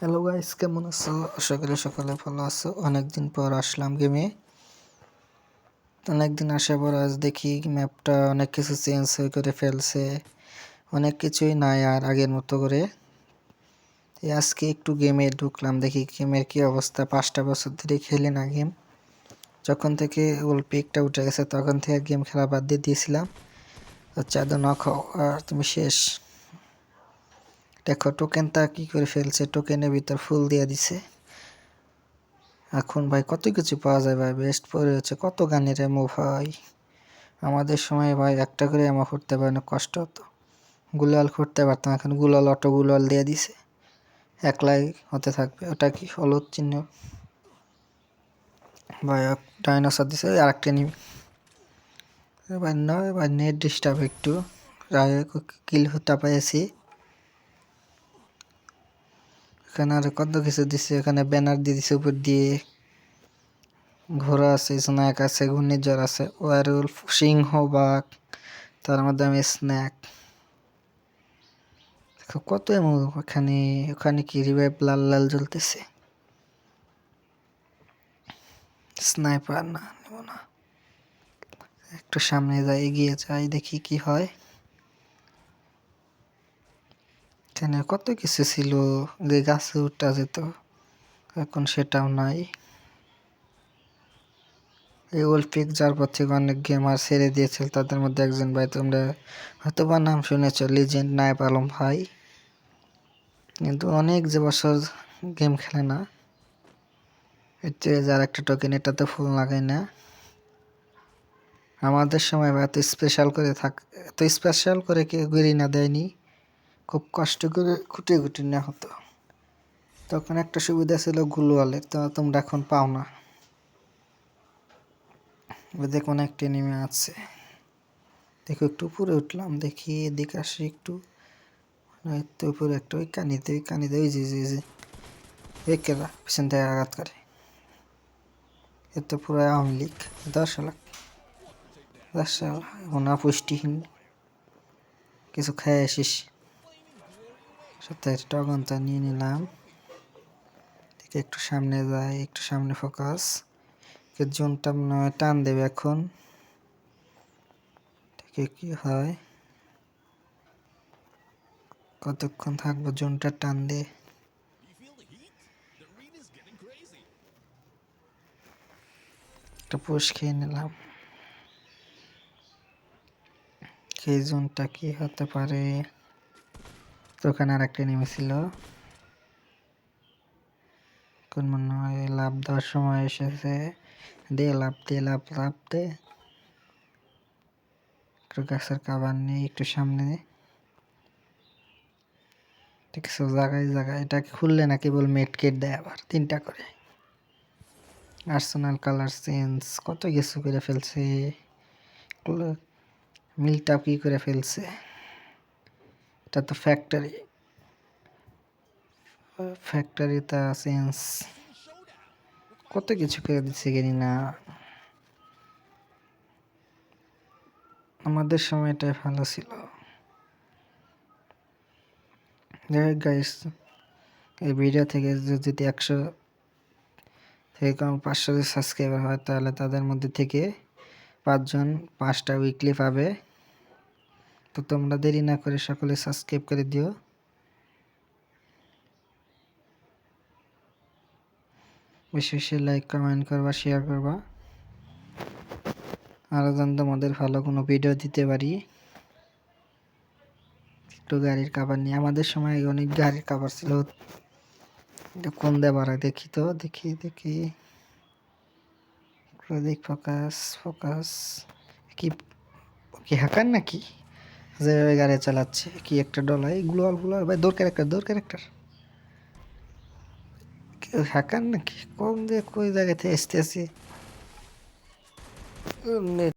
Hello guys, কেমন আছো? আশা করি সকালে ভালো আছো। অনেকদিন পর আসলাম গেমে। অনেকদিন আসার পর আজ দেখি ম্যাপটা অনেক কিছু চেঞ্জ হয়ে করে ফেলছে। অনেক কিছুই নাই আর আগের মতো করে। আজকে একটু গেমে ঢুকলাম, দেখি গেমের কি অবস্থা। 5টা বছর ধরে খেলি না গেম। যখন থেকে পিকটা উঠে গেছে তখন থেকে গেম খেলা বাদ দিয়ে দিয়েছিলাম। চাঁদো না খাও আর তুমি শেষ। দেখো টোকেনটা কি করে ফেলছে, টোকেনের ভিতর ফুল দিয়ে দিছে। এখন ভাই কত কিছু পাওয়া যায় ভাই, বেস্ট পরে হচ্ছে কত গানের এমো ভাই। আমাদের সময় ভাই একটা করে এমো করতে পারে না, কষ্ট হতো। গুলাল করতে পারতাম, এখন গুলাল অটো গুলাল দিয়ে দিছে, একলাই হতে থাকবে। ওটা কি হলুদ চিহ্ন ভাই, ডাইনোসর দিছে। আরেকটা নিবি ভাই, নয় ভাই, নেট ডিস্টার্ব একটু। কিল হতে পাইছি। এখানে আর কত কিছু দিছে, এখানে ব্যানার দিয়ে দিছে উপর দিয়ে। ঘোড়া আছে, স্ন্যাক আছে, ঘূর্ণিঝড় আছে, ওয়ারউলফ, সিংহ, বাঘ, তার মধ্যে আমি স্ন্যাক। দেখো কত এমন ওখানে। ওখানে কি রিভাইভ লাল লাল জ্বলতেছে। স্নাইপার না, নেব না। একটু সামনে যাই, এগিয়ে যাই, দেখি কি হয়। এখানে কত কিছু ছিল, যে গাছে উঠা যেত, এখন সেটাও নাই। এই ওল্ড পিক যার পর থেকে অনেক গেমার ছেড়ে দিয়েছিল, তাদের মধ্যে একজন ভাই, তোমরা হয়তো বা নাম শুনেছ, লিজেন্ড নায়েব আলম ভাই। কিন্তু অনেক যে বছর গেম খেলে না। এতে যার একটা টোকেন, এটাতে ফুল লাগাই না। আমাদের সময় এত স্পেশাল করে এত স্পেশাল করে কেউ গেরিনা দেয়নি। খুব কষ্ট করে খুঁটে খুঁটে নেওয়া হতো। তখন একটা সুবিধা ছিল গ্লোয়ালের, তো তোমরা এখন পাও না। দেখুন একটা নেমে আছে, দেখো একটু উপরে উঠলাম, দেখি এদিকে আসি একটু। তো উপরে একটা ওই কানিতে ওই যে একেরা পিছন থেকে আঘাত করে। এ তো পুরো আওয়ামী লীগ। 10 লাখ ওনা পুষ্টিহীন কিছু খেয়ে আসিস। সত্যি টগনটা নিয়ে নিলাম। দেখি একটু সামনে যাই, একটু সামনে ফোকাস। জোনটা মনে হয় টান দেবে এখন, দেখি কি হয়। কতক্ষণ থাকবো জোনটা টান দিয়ে। একটা পুশ খেয়ে নিলাম। এই জোনটা কি হতে পারে। তো ওখানে আর একটা নেমেছিল, কোন মনে হয় লাভ দেওয়ার সময় এসেছে। দে লাভ দে, লাভ দে। একটু গাছের কাবার নেই, একটু সামনে। ঠিক আছে, জায়গায় এটাকে খুললে না কেবল মেটকেট দেয়, আবার 3টা করে। আর্সেনাল কালার চেঞ্জ, কত কিছু করে ফেলছে। মিলটা কি করে ফেলছে। এটা তো ফ্যাক্টরিটা চেঞ্জ, কত কিছু করে দিচ্ছে না। আমাদের সময়টাই ভালো ছিল। গাইস, এই ভিডিও থেকে যদি 100 থেকে কম 500 সাবস্ক্রাইবার হয়, তাহলে তাদের মধ্যে থেকে 5 জন 5টা উইকলি পাবে। তো তোমরা দেরি না করে সকলে সাবস্ক্রাইব করে দিও। বেশি বেশি লাইক কমেন্ট করবা, শেয়ার করবা, আরও যেন তোমাদের ভালো কোনো ভিডিও দিতে পারি। একটু গাড়ির কাভার নিয়ে, আমাদের সময় অনেক গাড়ির কাভার ছিল। কোন দেবার দেখি তো, দেখি ফোকাস। কি কি হ্যাকার নাকি যে ওই গাড়ি চালাচ্ছে? কি একটা ডলাই গ্লোয়াল ভাই, দৌড় ক্যারেক্টার হ্যাকার নাকি? কোন যে কই জায়গা থেকে আসতে আসি।